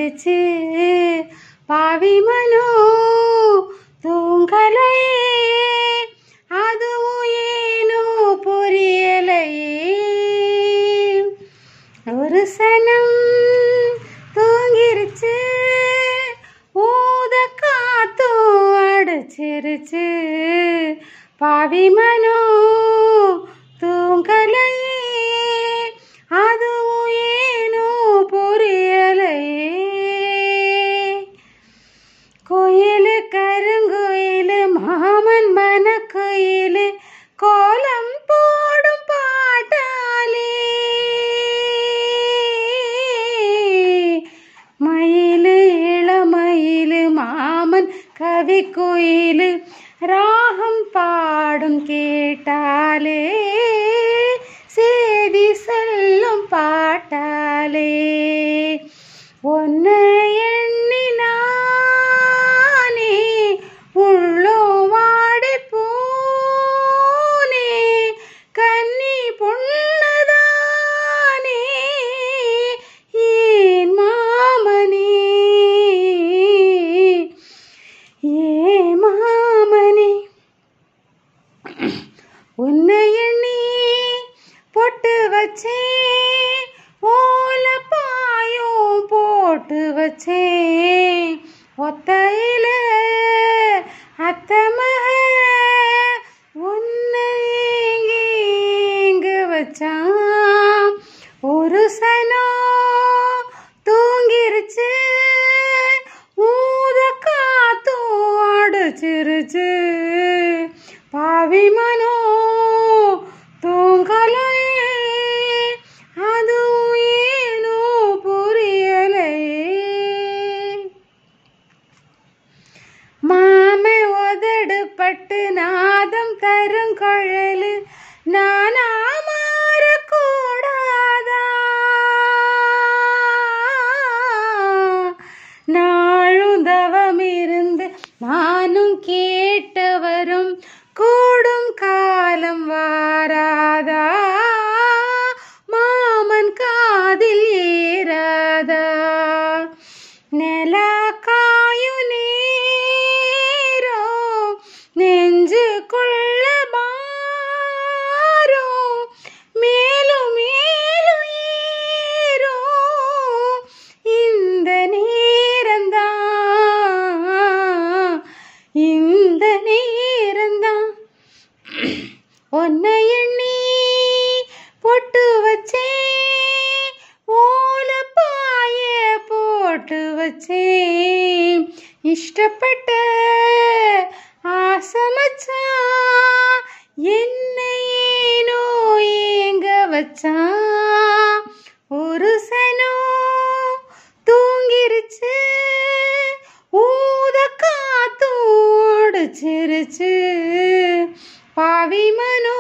அடிச்சிருச்சு பாவி மனோ தூங்கலையே அதுவும் ஏனோ புரியலையே ஒரு சனம் தூங்கிருச்சு ஊத காத்தும் அடிச்சிருச்சு பாவி மனோ தூங்கலையே அதுவும் ஏனோ புரியலையே கோயிலு கருங்கோயிலு மாமன் மனக்கோயிலு கோலம் போடும் பாட்டாலே மயிலு இளமயிலு மாமன் கவி கோயிலு ராகம் பாடும் கேட்டாலே சேதி சொல்லும் பாட்டாலே ஒன்னை எண்ணினானே உள்ளோ வாடி போனே கன்னி பொண்ணுதானே ஏன் மாமனே ஏன் மாமனே உன்னை எண்ணி பொட்டு வச்சேன் ஓலப்பாயும் போட்டு வச்சேன் ஒத்தையில அத்தமக உன்னை எங்க வச்சான் ஒரு சனம் தூங்கிருச்சு ஊத காத்தும் அடிச்சிருச்சு பாவி மனோ தூங்கலையே அதுவும் ஏனோ புரியலையே மாமை உதடு பட்டு நாதம் தரும் குழலு நானா மாறக்கூடாதா நாளும் தவம் இருந்து நானும் கேட்டவரும் கூடும் காலம் வாராதா மாமன் காதில் ஏறாதா நிலா காயும் நேரோ நெஞ்சுக்குள்ள பாரோ மேலும் மேலும் ஏறோ இந்த நேரந்தான் இந்த நேரந்தான் ஒன்னை எண்ணி பொட்டு வச்சேன் ஓலப்பாய போட்டு வச்சேன் இஷ்டப்பட்ட ஆசமச்சான் என்னை ஏனோ ஏங்க வச்சான் ஒரு சனோ தூங்கிருச்சு ஊத காத்தும் அடிச்சிருச்சு பாவி மனோ